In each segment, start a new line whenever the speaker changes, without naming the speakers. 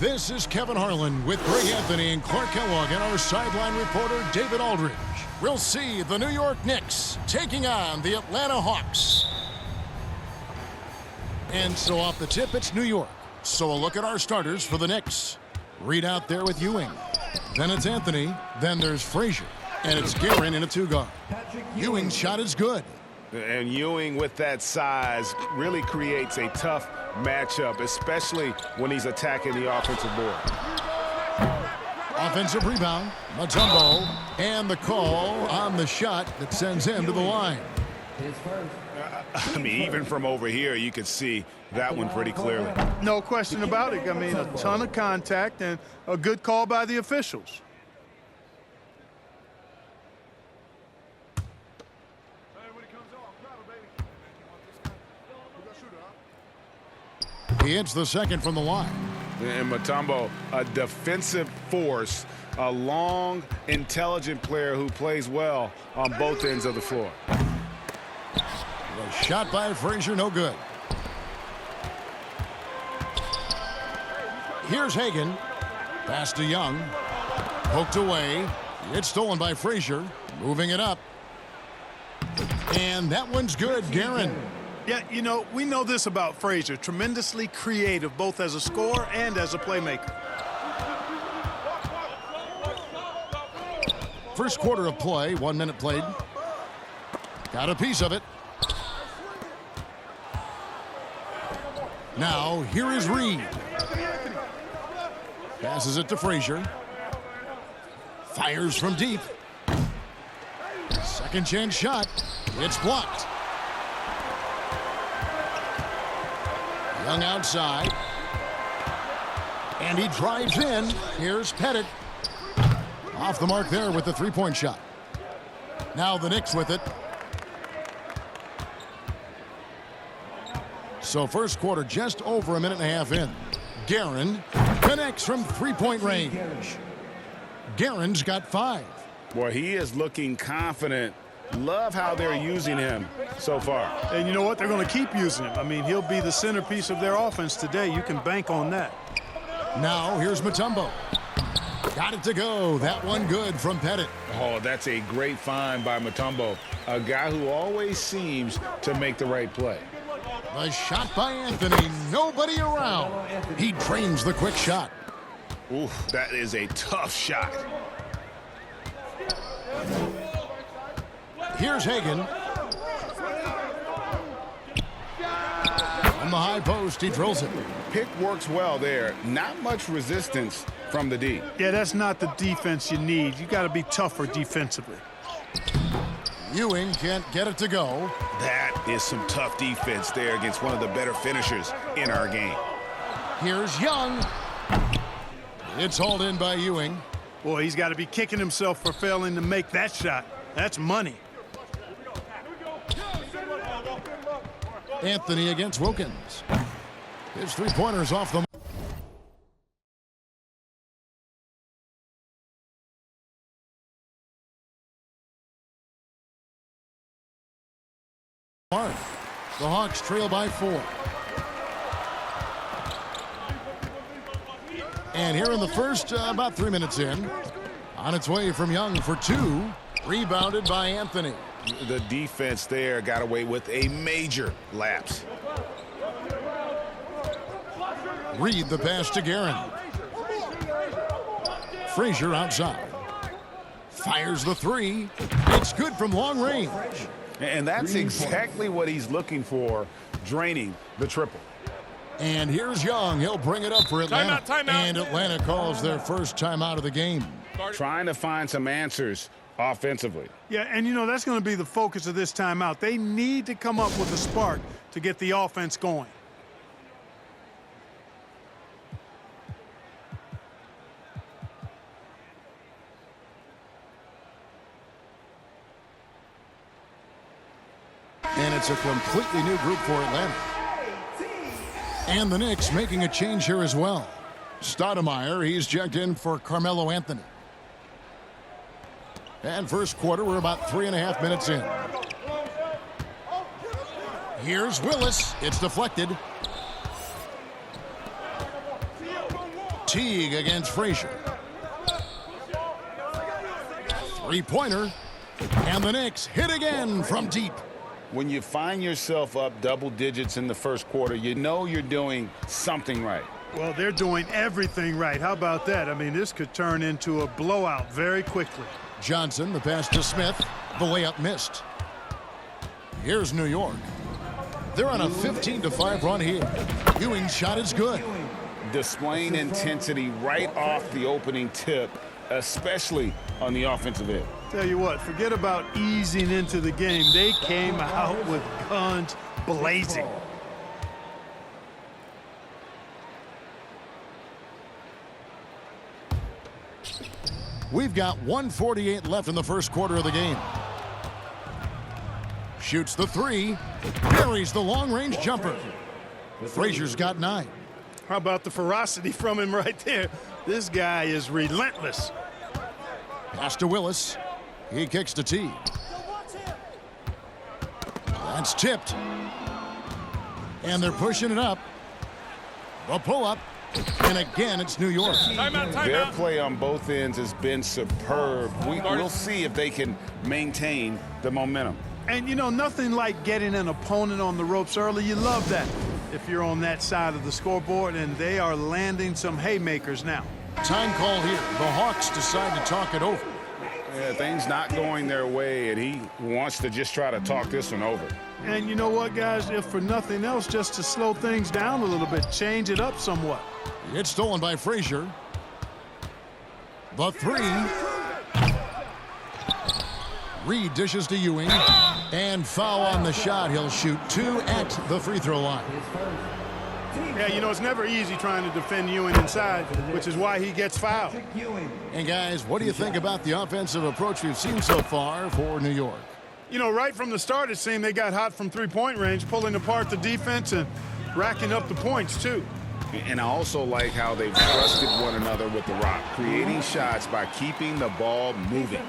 This is Kevin Harlan with Greg Anthony and Clark Kellogg and our sideline reporter David Aldridge. We'll see the New York Knicks taking on the Atlanta Hawks. And so off the tip, it's New York. So a look at our starters for the Knicks. Reed out there with Ewing. Then it's Anthony. Then there's Frazier. And it's Guerin in a two-guard. Ewing's shot is good.
And Ewing with that size really creates a tough matchup, especially when he's attacking the offensive board.
Offensive rebound, Mutombo, and the call on the shot that sends him to the line.
I mean, even from over here, you could see that one pretty clearly.
No question about it. I mean, a ton of contact and a good call by the officials.
He hits the second from the line.
And Mutombo, a defensive force, a long, intelligent player who plays well on both ends of the floor.
The shot by Frazier, no good. Here's Hagan. Pass to Young. Poked away. It's stolen by Frazier. Moving it up. And that one's good, Guerin.
Yeah, you know, we know this about Frazier. Tremendously creative, both as a scorer and as a playmaker.
First quarter of play, 1 minute played. Got a piece of it. Now, here is Reed. Passes it to Frazier. Fires from deep. Second chance shot. It's blocked. Young outside. And he drives in. Here's Pettit. Off the mark there with the three-point shot. Now the Knicks with it. So first quarter just over a minute and a half in. Guerin connects from three-point range. Guerin's got 5.
Boy, he is looking confident. Love how they're using him so far.
And you know what? They're going to keep using him. I mean, he'll be the centerpiece of their offense today. You can bank on that.
Now here's Mutombo. Got it to go. That one good from Pettit.
Oh, that's a great find by Mutombo, a guy who always seems to make the right play.
The shot by Anthony. Nobody around. He drains the quick shot.
Ooh, that is a tough shot.
Here's Hagan. From the high post, he drills it.
Pick works well there. Not much resistance from the D.
Yeah, that's not the defense you need. You got to be tougher defensively.
Ewing can't get it to go.
That is some tough defense there against one of the better finishers in our game.
Here's Young. It's hauled in by Ewing.
Boy, he's got to be kicking himself for failing to make that shot. That's money.
Anthony against Wilkins. His three-pointers off the mark. The Hawks trail by 4. And here in the first, about 3 minutes in, on its way from Young for 2, rebounded by Anthony.
The defense there got away with a major lapse.
Reed the pass to Guerin. Frazier outside. Fires the 3. It's good from long range.
And that's exactly what he's looking for, draining the triple.
And here's Young. He'll bring it up for Atlanta.
Timeout.
And Atlanta calls their first timeout of the game.
Trying to find some answers offensively.
Yeah, and you know, that's going to be the focus of this timeout. They need to come up with a spark to get the offense going.
And it's a completely new group for Atlanta. And the Knicks making a change here as well. Stoudemire, he's checked in for Carmelo Anthony. And first quarter, we're about 3.5 minutes in. Here's Willis. It's deflected. Teague against Frazier. Three-pointer. And the Knicks hit again from deep.
When you find yourself up double digits in the first quarter, you know you're doing something right.
Well, they're doing everything right. How about that? I mean, this could turn into a blowout very quickly.
Johnson, the pass to Smith. The layup missed. Here's New York. They're on a 15-5 run here. Ewing's shot is good.
Displaying intensity right off the opening tip, especially on the offensive end.
Tell you what, forget about easing into the game. They came out with guns blazing.
We've got 1:48 left in the first quarter of the game. Shoots the three. Buries the long-range jumper. Frazier's got 9.
How about the ferocity from him right there? This guy is relentless.
Pass to Willis. He kicks to Teague. That's tipped. And they're pushing it up. The pull-up. And again, it's New York.
Their play on both ends has been superb. We'll see if they can maintain the momentum.
And, you know, nothing like getting an opponent on the ropes early. You love that if you're on that side of the scoreboard, and they are landing some haymakers now.
Time call here. The Hawks decide to talk it over.
Yeah, things not going their way, and he wants to just try to talk this one over.
And you know what, guys? If for nothing else, just to slow things down a little bit, change it up somewhat.
It's stolen by Frazier. The three. Reed dishes to Ewing. And foul on the shot. He'll shoot 2 at the free throw line.
Yeah, you know, it's never easy trying to defend Ewing inside, which is why he gets fouled.
And, guys, what do you think about the offensive approach we've seen so far for New York?
You know, right from the start, it seemed they got hot from three-point range, pulling apart the defense and racking up the points, too.
And I also like how they've trusted one another with the rock, creating shots by keeping the ball moving.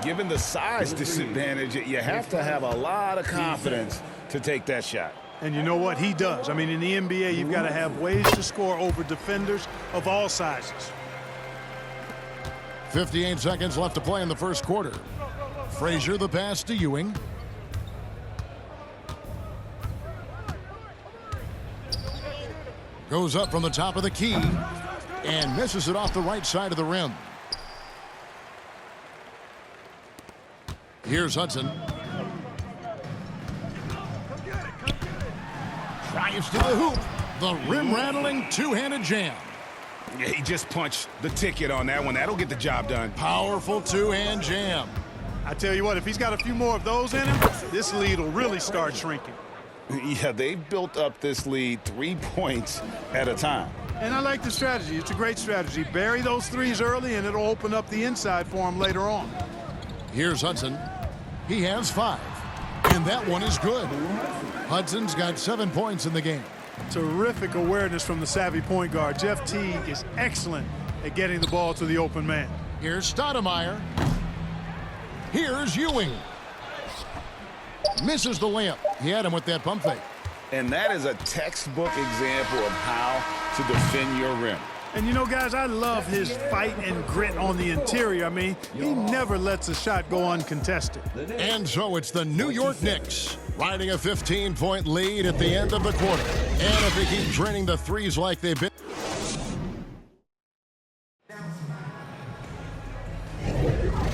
Given the size disadvantage, you have to have a lot of confidence to take that shot.
And you know what? He does. I mean, in the NBA, you've got to have ways to score over defenders of all sizes.
58 seconds left to play in the first quarter. Frazier, the pass to Ewing. Goes up from the top of the key and misses it off the right side of the rim. Here's Hudson. Drives to the hoop. The rim-rattling two-handed jam.
Yeah, he just punched the ticket on that one. That'll get the job done.
Powerful two-hand jam.
I tell you what, if he's got a few more of those in him, this lead will really start shrinking.
Yeah, they've built up this lead 3 points at a time.
And I like the strategy. It's a great strategy. Bury those threes early, and it'll open up the inside for him later on.
Here's Hudson. He has 5, and that one is good. Hudson's got 7 points in the game.
Terrific awareness from the savvy point guard. Jeff Teague is excellent at getting the ball to the open man.
Here's Stoudemire. Here's Ewing. Misses the layup. He had him with that pump fake.
And that is a textbook example of how to defend your rim.
And you know, guys, I love his fight and grit on the interior. I mean, he never lets a shot go uncontested.
And so it's the New York Knicks riding a 15-point lead at the end of the quarter. And if they keep draining the threes like they've been.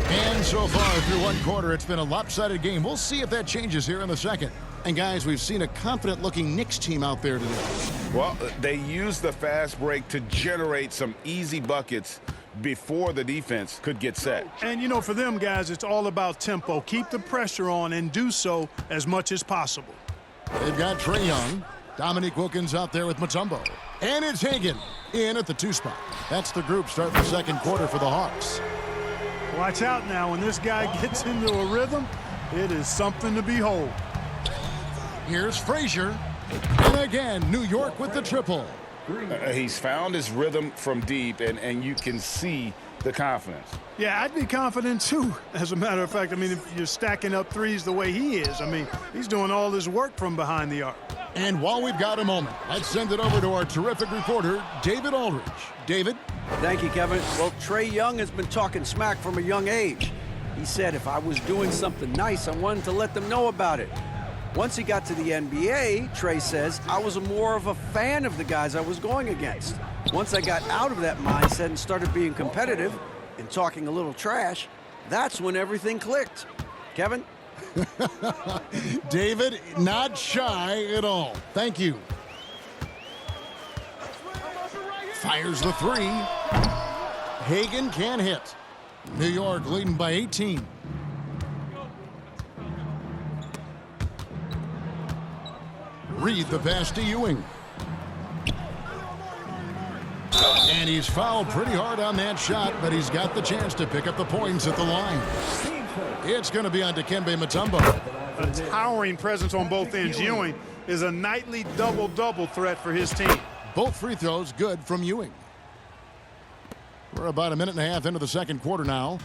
And so far through one quarter, it's been a lopsided game. We'll see if that changes here in the second. And, guys, we've seen a confident-looking Knicks team out there today.
Well, they used the fast break to generate some easy buckets before the defense could get set.
And, you know, for them, guys, it's all about tempo. Keep the pressure on and do so as much as possible.
They've got Trae Young. Dominique Wilkins out there with Mutombo. And it's Hagan in at the 2 spot. That's the group starting the second quarter for the Hawks.
Watch out now. When this guy gets into a rhythm, it is something to behold.
Here's Frazier. And again, New York with the triple.
He's found his rhythm from deep, and you can see the confidence.
Yeah, I'd be confident, too, as a matter of fact. I mean, if you're stacking up threes the way he is, I mean, he's doing all this work from behind the arc.
And while we've got a moment, let's send it over to our terrific reporter, David Aldridge. David?
Thank you, Kevin. Well, Trae Young has been talking smack from a young age. He said if I was doing something nice, I wanted to let them know about it. Once he got to the NBA, Trae says, I was more of a fan of the guys I was going against. Once I got out of that mindset and started being competitive and talking a little trash, that's when everything clicked. Kevin?
David, not shy at all. Thank you. Fires the three. Hagan can't hit. New York leading by 18. Reed the pass to Ewing. And he's fouled pretty hard on that shot, but he's got the chance to pick up the points at the line. It's going to be on Dikembe Mutombo.
A towering presence on both ends. Ewing is a nightly double-double threat for his team.
Both free throws good from Ewing. We're about a minute and a half into the second quarter now.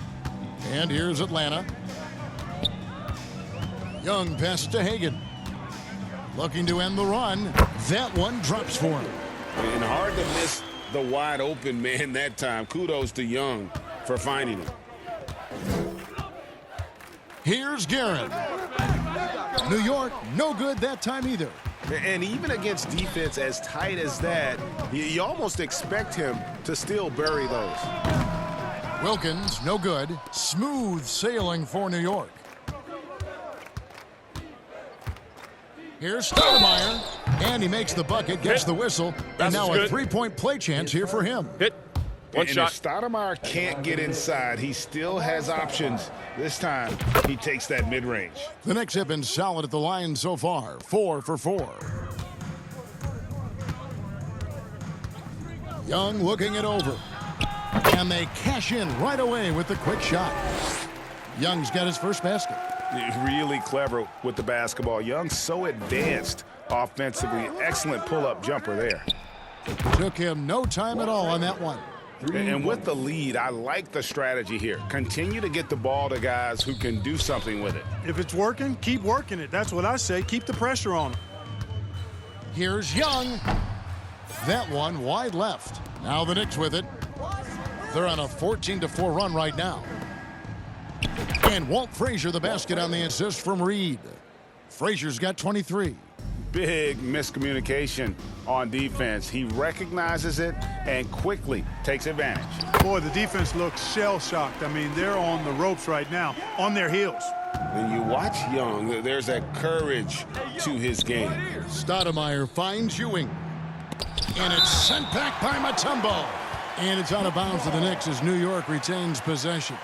And here's Atlanta. Young pass to Hagan. Looking to end the run. That one drops for him.
And hard to miss the wide open man that time. Kudos to Young for finding him.
Here's Garrett. New York, no good that time either.
And even against defense as tight as that, you almost expect him to still bury those.
Wilkins, no good. Smooth sailing for New York. Here's Stoudemire, and he makes the bucket, gets the whistle, and now a three-point play chance here for him.
Hit. One
and
shot.
if Stoudemire can't get inside, he still has options. This time, he takes that mid-range.
The Knicks have been solid at the line so far, 4 for 4. Young looking it over. And they cash in right away with the quick shot. Young's got his first basket.
Really clever with the basketball. Young's so advanced offensively. Excellent pull-up jumper there.
Took him no time at all on that one.
And with the lead, I like the strategy here. Continue to get the ball to guys who can do something with it.
If it's working, keep working it. That's what I say. Keep the pressure on him.
Here's Young. That one wide left. Now the Knicks with it. They're on a 14-4 run right now. And Walt Frazier the basket on the assist from Reed. Frazier's got 23.
Big miscommunication on defense. He recognizes it and quickly takes advantage.
Boy, the defense looks shell-shocked. I mean, they're on the ropes right now, on their heels.
When you watch Young, there's that courage to his game.
Stoudemire finds Ewing. And it's sent back by Mutombo. And it's out of bounds to the Knicks as New York retains possession.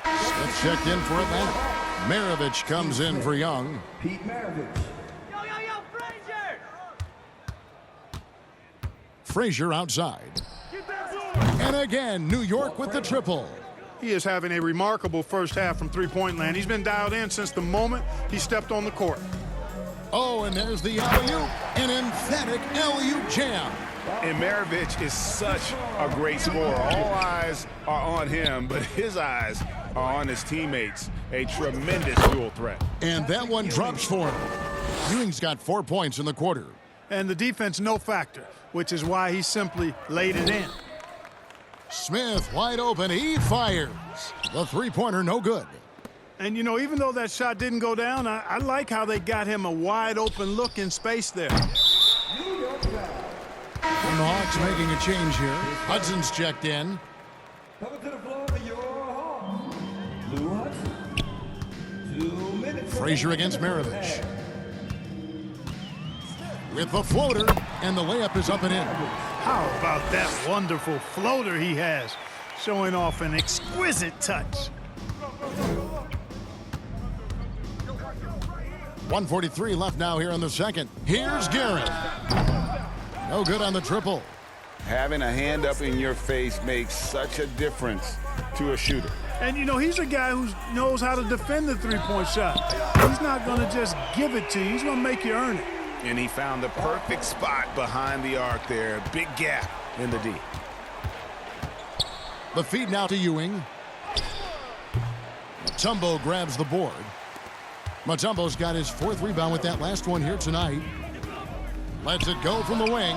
Smith checked in for Atlanta. Maravich comes in for Young.
Pete Maravich.
Frazier outside. And again, New York with the triple.
He is having a remarkable first half from three-point land. He's been dialed in since the moment he stepped on the court.
Oh, and there's the alley-oop. An emphatic alley-oop jam.
And Maravich is such a great scorer. All eyes are on him, but his eyes are on his teammates. A tremendous dual threat.
And that one drops for him. Ewing's got 4 points in the quarter.
And the defense no factor, which is why he simply laid it in.
Smith wide open. He fires. The three-pointer no good.
And, you know, even though that shot didn't go down, I like how they got him a wide-open look in space there.
And the Hawks making a change here. Hudson's checked in.
Coming to the floor for your Hawks. Lou Hudson. 2 minutes.
Frazier against Maravich. With the floater, and the layup is up and in.
How about that wonderful floater he has, showing off an exquisite touch.
1:43 left now here in the second. Here's Garrett. No good on the triple.
Having a hand up in your face makes such a difference to a shooter.
And, you know, he's a guy who knows how to defend the three-point shot. He's not going to just give it to you. He's going to make you earn it.
And he found the perfect spot behind the arc there. Big gap in the D.
The feed now to Ewing. Mutombo grabs the board. Mutombo's got his 4th rebound with that last one here tonight. Lets it go from the wing.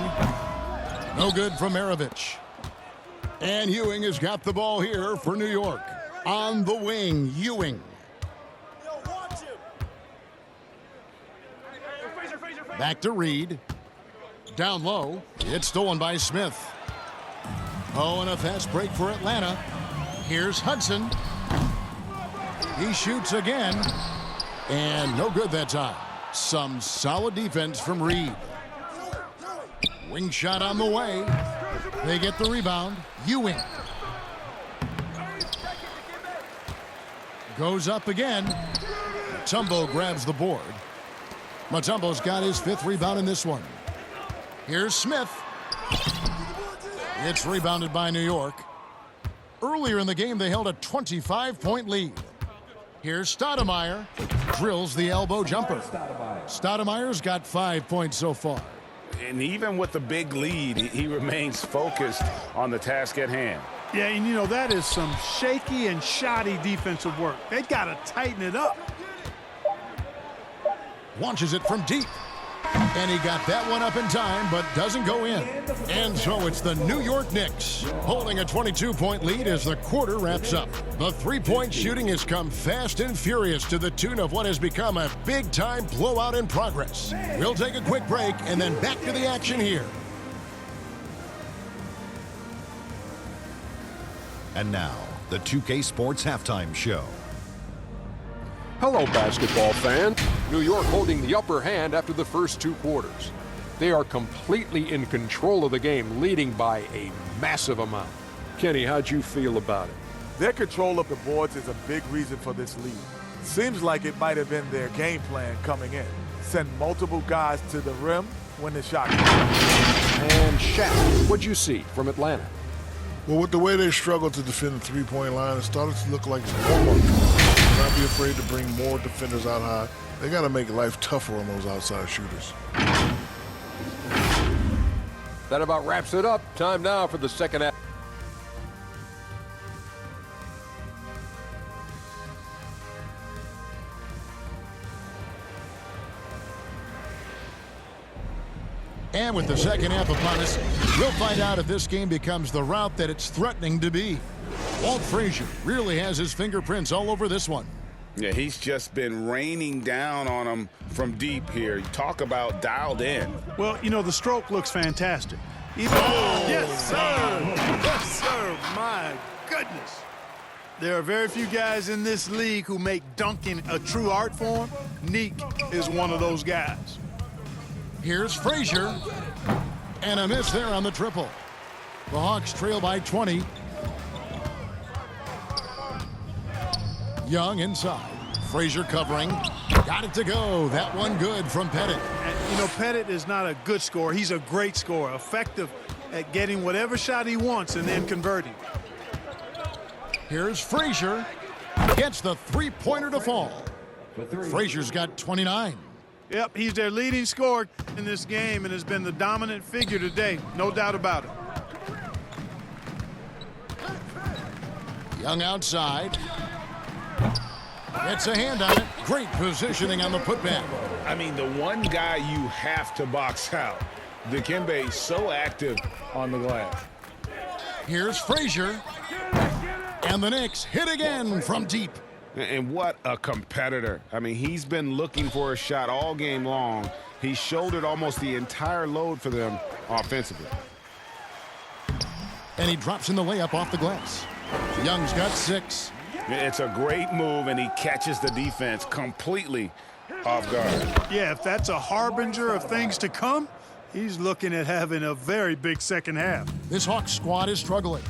No good from Maravich. And Ewing has got the ball here for New York. On the wing, Ewing. Back to Reed. Down low. It's stolen by Smith. Oh, and a fast break for Atlanta. Here's Hudson. He shoots again. And no good that time. Some solid defense from Reed. Wing shot on the way. They get the rebound. Ewing. Goes up again. Mutombo grabs the board. Mutombo's got his 5th rebound in this one. Here's Smith. It's rebounded by New York. Earlier in the game, they held a 25-point lead. Here's Stoudemire. Drills the elbow jumper. Stoudemire's got 5 points so far.
And even with the big lead, he remains focused on the task at hand.
Yeah, and you know, that is some shaky and shoddy defensive work. They got to tighten it up.
Launches it from deep. And he got that one up in time, but doesn't go in. And so it's the New York Knicks holding a 22-point lead as the quarter wraps up. The three-point shooting has come fast and furious to the tune of what has become a big-time blowout in progress. We'll take a quick break and then back to the action here.
And now, the 2K Sports Halftime Show.
Hello, basketball fans. New York holding the upper hand after the first 2 quarters. They are completely in control of the game, leading by a massive amount. Kenny, how'd you feel about it?
Their control of the boards is a big reason for this lead. Seems like it might have been their game plan coming in. Send multiple guys to the rim when the shot comes.
And Shaq, what'd you see from Atlanta?
Well, with the way they struggled to defend the three-point line, it started to look like some homework. Do not be afraid to bring more defenders out high. They got to make life tougher on those outside shooters.
That about wraps it up. Time now for the second half.
And with the second half upon us, we'll find out if this game becomes the route that it's threatening to be. Walt Frazier really has his fingerprints all over this one.
Yeah, he's just been raining down on him from deep here. Talk about dialed in.
Well, you know, the stroke looks fantastic. Yes, sir. Yes, sir. My goodness. There are very few guys in this league who make dunking a true art form. Knick is one of those guys.
Here's Frazier. And a miss there on the triple. The Hawks trail by 20. Young inside. Frazier covering. Got it to go. That one good from Pettit.
And, you know, Pettit is not a good scorer. He's a great scorer. Effective at getting whatever shot he wants and then converting.
Here's Frazier. Gets the three-pointer to fall. Frazier's got 29.
Yep, he's their leading scorer in this game and has been the dominant figure today. No doubt about it.
Young outside. Gets a hand on it. Great positioning on the putback.
I mean, the one guy you have to box out. Dikembe so active on the glass.
Here's Frazier. And the Knicks hit again from deep.
And what a competitor. I mean, he's been looking for a shot all game long. He shouldered almost the entire load for them offensively.
And he drops in the layup off the glass. Young's got 6.
It's a great move, and he catches the defense completely off guard.
Yeah, if that's a harbinger of things to come, he's looking at having a very big second half.
This Hawks squad is struggling.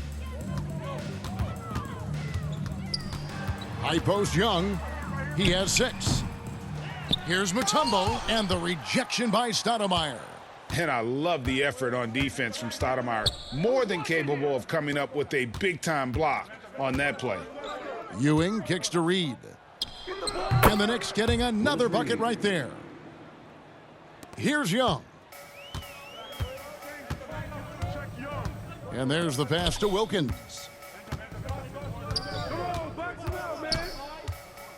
High post Young. He has 6. Here's Mutombo and the rejection by Stoudemire.
And I love the effort on defense from Stoudemire. More than capable of coming up with a big-time block on that play.
Ewing kicks to Reed. And the Knicks getting another bucket right there. Here's Young. And there's the pass to Wilkins.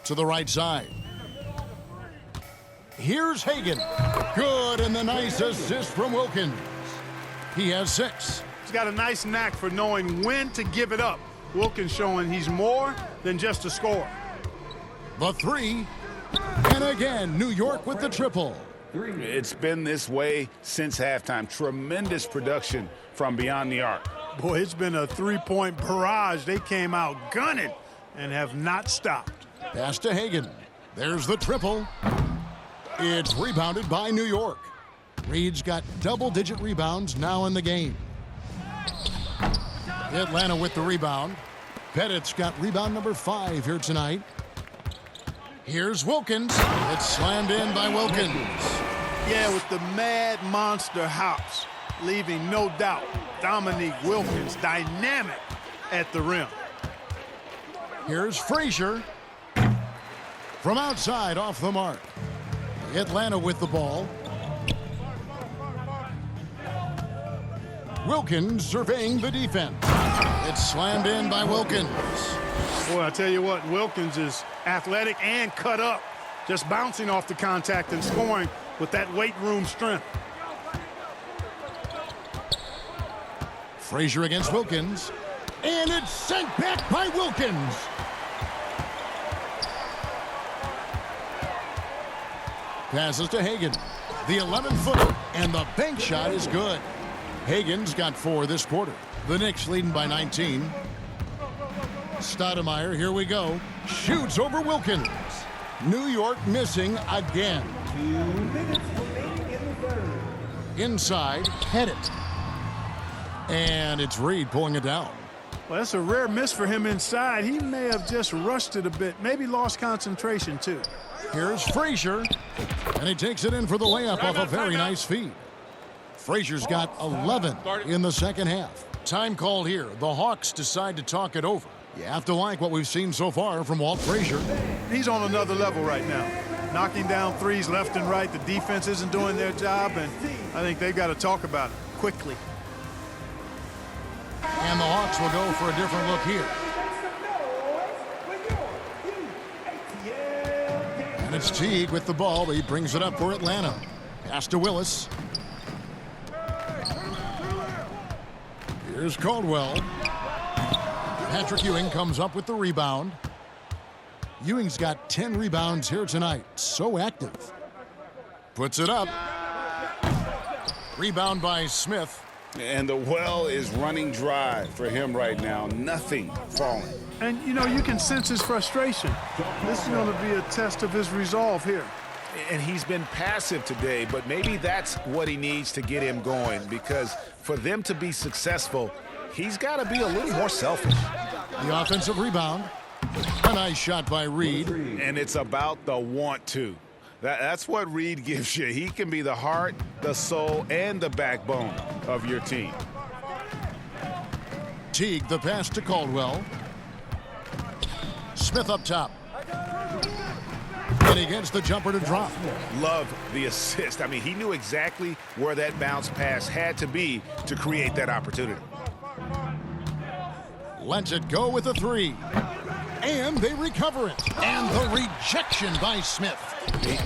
To the right side. Here's Hagan. Good, and the nice assist from Wilkins. He has 6.
He's got a nice knack for knowing when to give it up. Wilkins showing he's more than just a scorer.
The 3. And again, New York with the triple.
It's been this way since halftime. Tremendous production from beyond the arc.
Boy, it's been a three-point barrage. They came out gunning and have not stopped.
Pass to Hagan. There's the triple. It's rebounded by New York. Reed's got double-digit rebounds now in the game. Atlanta with the rebound. Pettit's got rebound number 5 here tonight. Here's Wilkins. It's slammed in by Wilkins.
Yeah, with the mad monster hops, leaving no doubt Dominique Wilkins dynamic at the rim.
Here's Frazier. From outside, off the mark. Atlanta with the ball. Wilkins surveying the defense. It's slammed in by Wilkins.
Boy, I tell you what, Wilkins is athletic and cut up, just bouncing off the contact and scoring with that weight room strength.
Frazier against Wilkins, and it's sent back by Wilkins. Passes to Hagan, the 11-footer, and the bank shot is good. Hagan's got 4 this quarter. The Knicks leading by 19. Stoudemire, here we go. Shoots over Wilkins. New York missing again.
2 minutes remaining in the third.
Inside, Pettit. And it's Reed pulling it down.
Well, that's a rare miss for him inside. He may have just rushed it a bit, maybe lost concentration too.
Here's Frazier, and he takes it in for the layup off a very nice feed. Frazier's got 11 in the second half. Time called here. The Hawks decide to talk it over. You have to like what we've seen so far from Walt Frazier.
He's on another level right now. Knocking down threes left and right. The defense isn't doing their job, and I think they've got to talk about it quickly.
And the Hawks will go for a different look here. And it's Teague with the ball. He brings it up for Atlanta. Pass to Willis. Here's Caldwell. Patrick Ewing comes up with the rebound. Ewing's got 10 rebounds here tonight. So active. Puts it up. Rebound by Smith.
And the well is running dry for him right now. Nothing falling.
And, you know, you can sense his frustration. This is going to be a test of his resolve here.
And he's been passive today, but maybe that's what he needs to get him going, because for them to be successful, he's got to be a little more selfish.
The offensive rebound. A nice shot by Reed.
And it's about the want to. That's what Reed gives you. He can be the heart, the soul, and the backbone of your team.
Teague, the pass to Caldwell. Smith up top. And he gets the jumper to drop.
Love the assist. I mean, he knew exactly where that bounce pass had to be to create that opportunity.
Lets it go with a 3. And they recover it. And the rejection by Smith.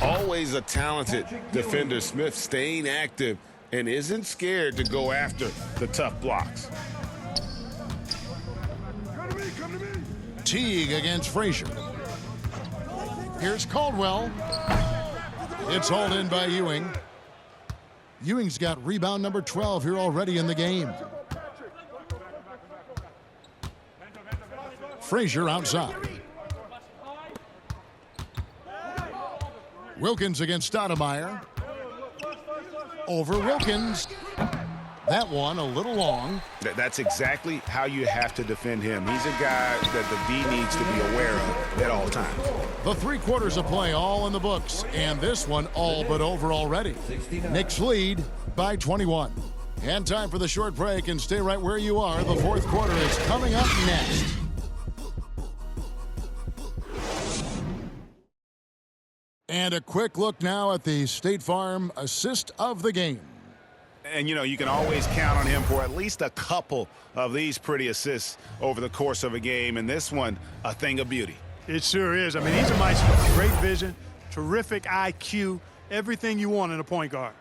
Always a talented defender. Smith staying active and isn't scared to go after the tough blocks.
Teague against Frazier. Here's Caldwell. It's hauled in by Ewing. Ewing's got rebound number 12 here already in the game. Frazier outside. Wilkins against Stoudemire. Over Wilkins. That one a little long.
That's exactly how you have to defend him. He's a guy that the D needs to be aware of at all times.
The 3 quarters of play all in the books, and this one all but over already. Knicks lead by 21. And time for the short break, and stay right where you are. The 4th quarter is coming up next. And a quick look now at the State Farm assist of the game.
And, you know, you can always count on him for at least a couple of these pretty assists over the course of a game. And this one, a thing of beauty.
It sure is. I mean, he's a maestro. Great vision, terrific IQ, Everything you want in a point guard.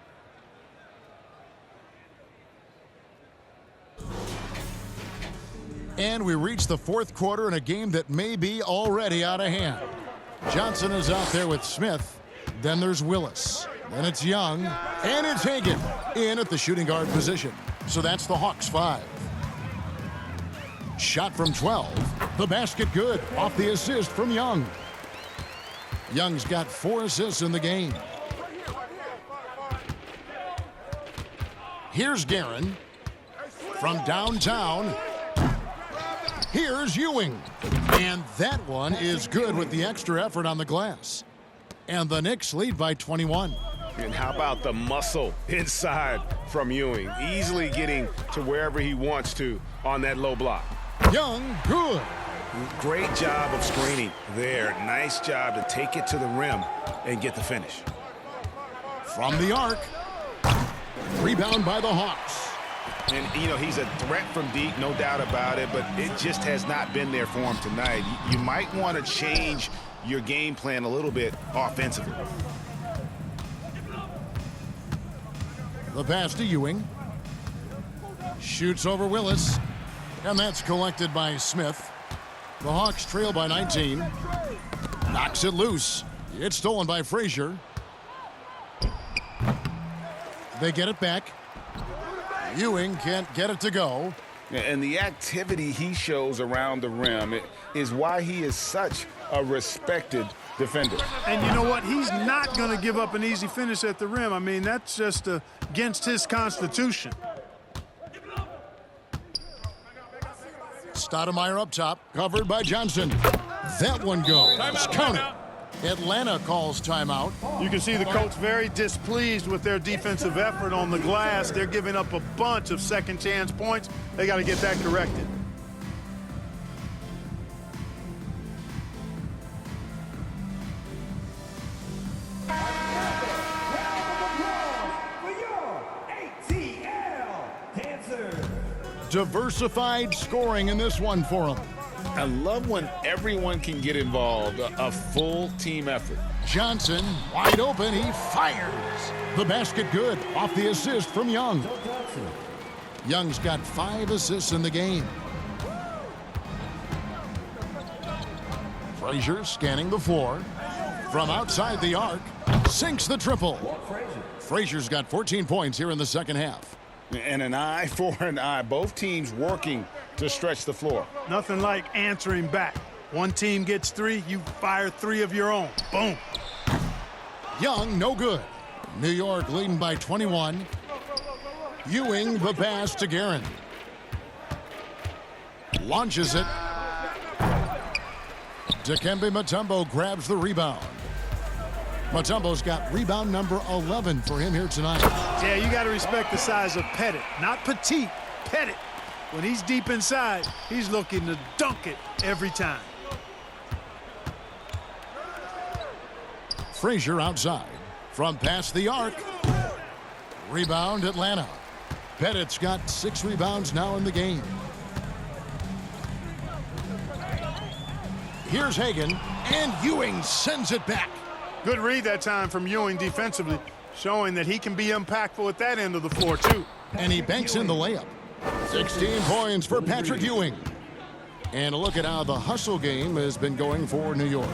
And we reach the fourth quarter in a game that may be already out of hand. Johnson is out there with Smith. Then there's Willis. Then it's Young. And it's Hagan in at the shooting guard position. So that's the Hawks 5. Shot from 12. The basket good. Off the assist from Young. Young's got 4 assists in the game. Here's Guerin. From downtown, here's Ewing. And that one is good with the extra effort on the glass. And the Knicks lead by 21.
And how about the muscle inside from Ewing? Easily getting to wherever he wants to on that low block.
Young, good.
Great job of screening there. Nice job to take it to the rim and get the finish.
From the arc. Rebound by the Hawks.
And, you know, he's a threat from deep, no doubt about it, but it just has not been there for him tonight. You might want to change your game plan a little bit offensively.
The pass to Ewing. Shoots over Willis. And that's collected by Smith. The Hawks trail by 19. Knocks it loose. It's stolen by Frazier. They get it back. Ewing can't get it to go.
And the activity he shows around the rim is why he is such a respected defender.
And you know what? He's not going to give up an easy finish at the rim. I mean, that's just against his constitution.
Stoudemire up top, covered by Johnson. That one goes. Count it. Atlanta calls timeout.
You can see the coach very displeased with their defensive effort on the glass. They're giving up a bunch of second chance points. They got to get that corrected.
Diversified scoring in this one for him.
I love when everyone can get involved, a full team effort.
Johnson, wide open, he fires. The basket good, off the assist from Young. Young's got 5 assists in the game. Frazier scanning the floor. From outside the arc, sinks the triple. Frazier's got 14 points here in the second half.
And an eye for an eye. Both teams working to stretch the floor.
Nothing like answering back. One team gets 3, you fire 3 of your own. Boom.
Young, no good. New York leading by 21. Ewing the pass to Guerin. Launches it. Dikembe Mutombo grabs the rebound. Mutombo's got rebound number 11 for him here tonight.
Yeah, you got to respect the size of Pettit. Not petite, Pettit. When he's deep inside, he's looking to dunk it every time.
Frazier outside. From past the arc. Rebound Atlanta. Pettit's got 6 rebounds now in the game. Here's Hagan, and Ewing sends it back.
Good read that time from Ewing defensively, showing that he can be impactful at that end of the floor, too.
And he banks in the layup. 16 points for Patrick Ewing. And look at how the hustle game has been going for New York.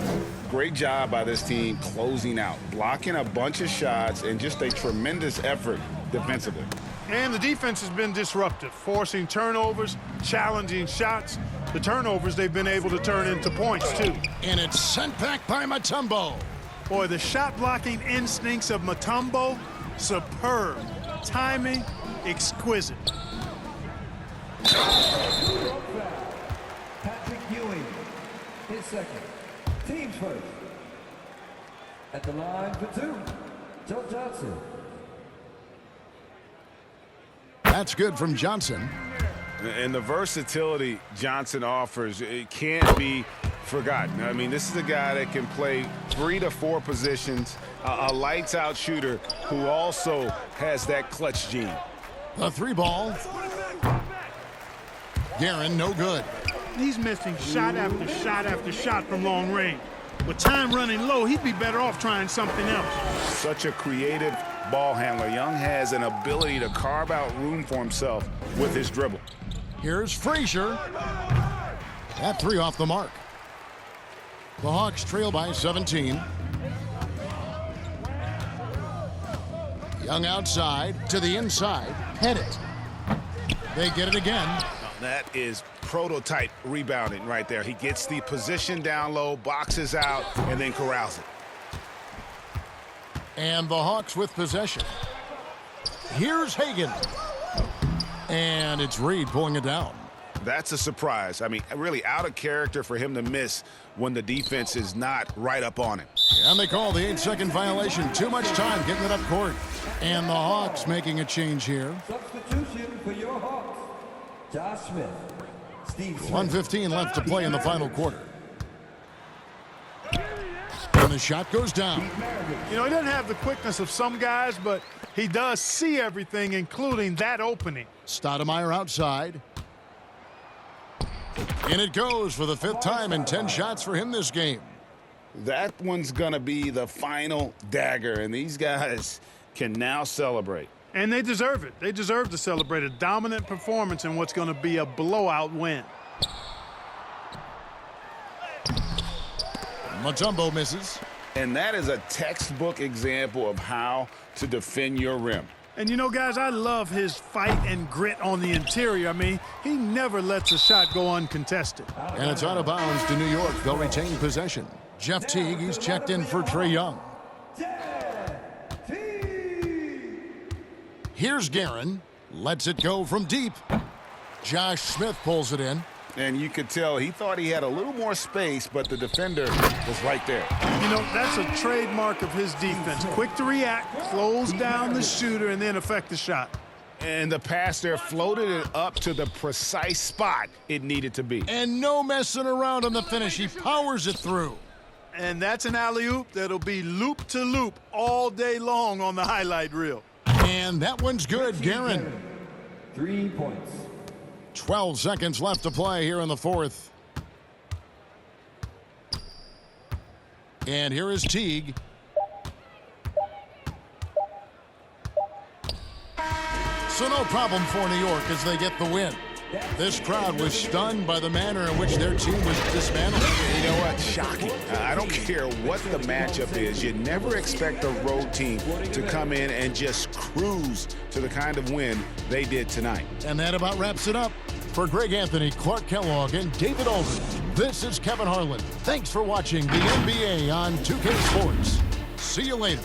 Great job by this team closing out, blocking a bunch of shots, and just a tremendous effort defensively.
And the defense has been disruptive, forcing turnovers, challenging shots. The turnovers they've been able to turn into points, too.
And it's sent back by Mutombo.
Boy, the shot-blocking instincts of Mutombo, superb. Timing, exquisite.
Patrick Ewing, his second. Team first. At the line for 2, Joe Johnson.
That's good from Johnson.
And the versatility Johnson offers, it can't be forgotten. I mean, this is a guy that can play 3 to 4 positions, a lights-out shooter who also has that clutch gene.
The 3 ball. Guerin, no good.
He's missing shot after shot after shot from long range. With time running low, he'd be better off trying something else.
such a creative ball handler. Young has an ability to carve out room for himself with his dribble.
Here's Frazier. That three off the mark. The Hawks trail by 17. Young outside to the inside. Pettit. They get it again.
That is prototype rebounding right there. He gets the position down low, boxes out, and then corrals it.
And the Hawks with possession. Here's Hagan. And it's Reed pulling it down.
That's a surprise. I mean, really out of character for him to miss when the defense is not right up on him.
And they call the 8-second violation. Too much time getting it up court. And the Hawks making a change here.
Substitution for your Hawks. Josh Smith. Steve Smith.
1:15 left to play in the final quarter. And the shot goes down.
You know, he doesn't have the quickness of some guys, but he does see everything, including that opening.
Stoudemire outside. And it goes for the 5th time in 10 shots for him this game.
That one's going to be the final dagger, and these guys can now celebrate.
And they deserve it. They deserve to celebrate a dominant performance in what's going to be a blowout win.
Mutombo misses.
And that is a textbook example of how to defend your rim.
And you know, guys, I love his fight and grit on the interior. I mean, he never lets a shot go uncontested.
And it's out of bounds to New York. They'll retain possession. Jeff Teague, he's checked in for Trae Young. Here's Guerin. Lets it go from deep. Josh Smith pulls it in.
And you could tell he thought he had a little more space, but the defender was right there.
You know, that's a trademark of his defense. Quick to react, close down the shooter, and then affect the shot.
And the pass there floated it up to the precise spot it needed to be.
And no messing around on the finish. He powers it through.
And that's an alley-oop that'll be loop to loop all day long on the highlight reel.
And that one's good, Guerin.
3 points.
12 seconds left to play here in the 4th. And here is Teague. So no problem for New York as they get the win. This crowd was stunned by the manner in which their team was dismantled.
You know what? Shocking. I don't care what the matchup is. You never expect a road team to come in and just cruise to the kind of win they did tonight.
And that about wraps it up. For Greg Anthony, Clark Kellogg, and David Aldridge, this is Kevin Harlan. Thanks for watching the NBA on 2K Sports. See you later.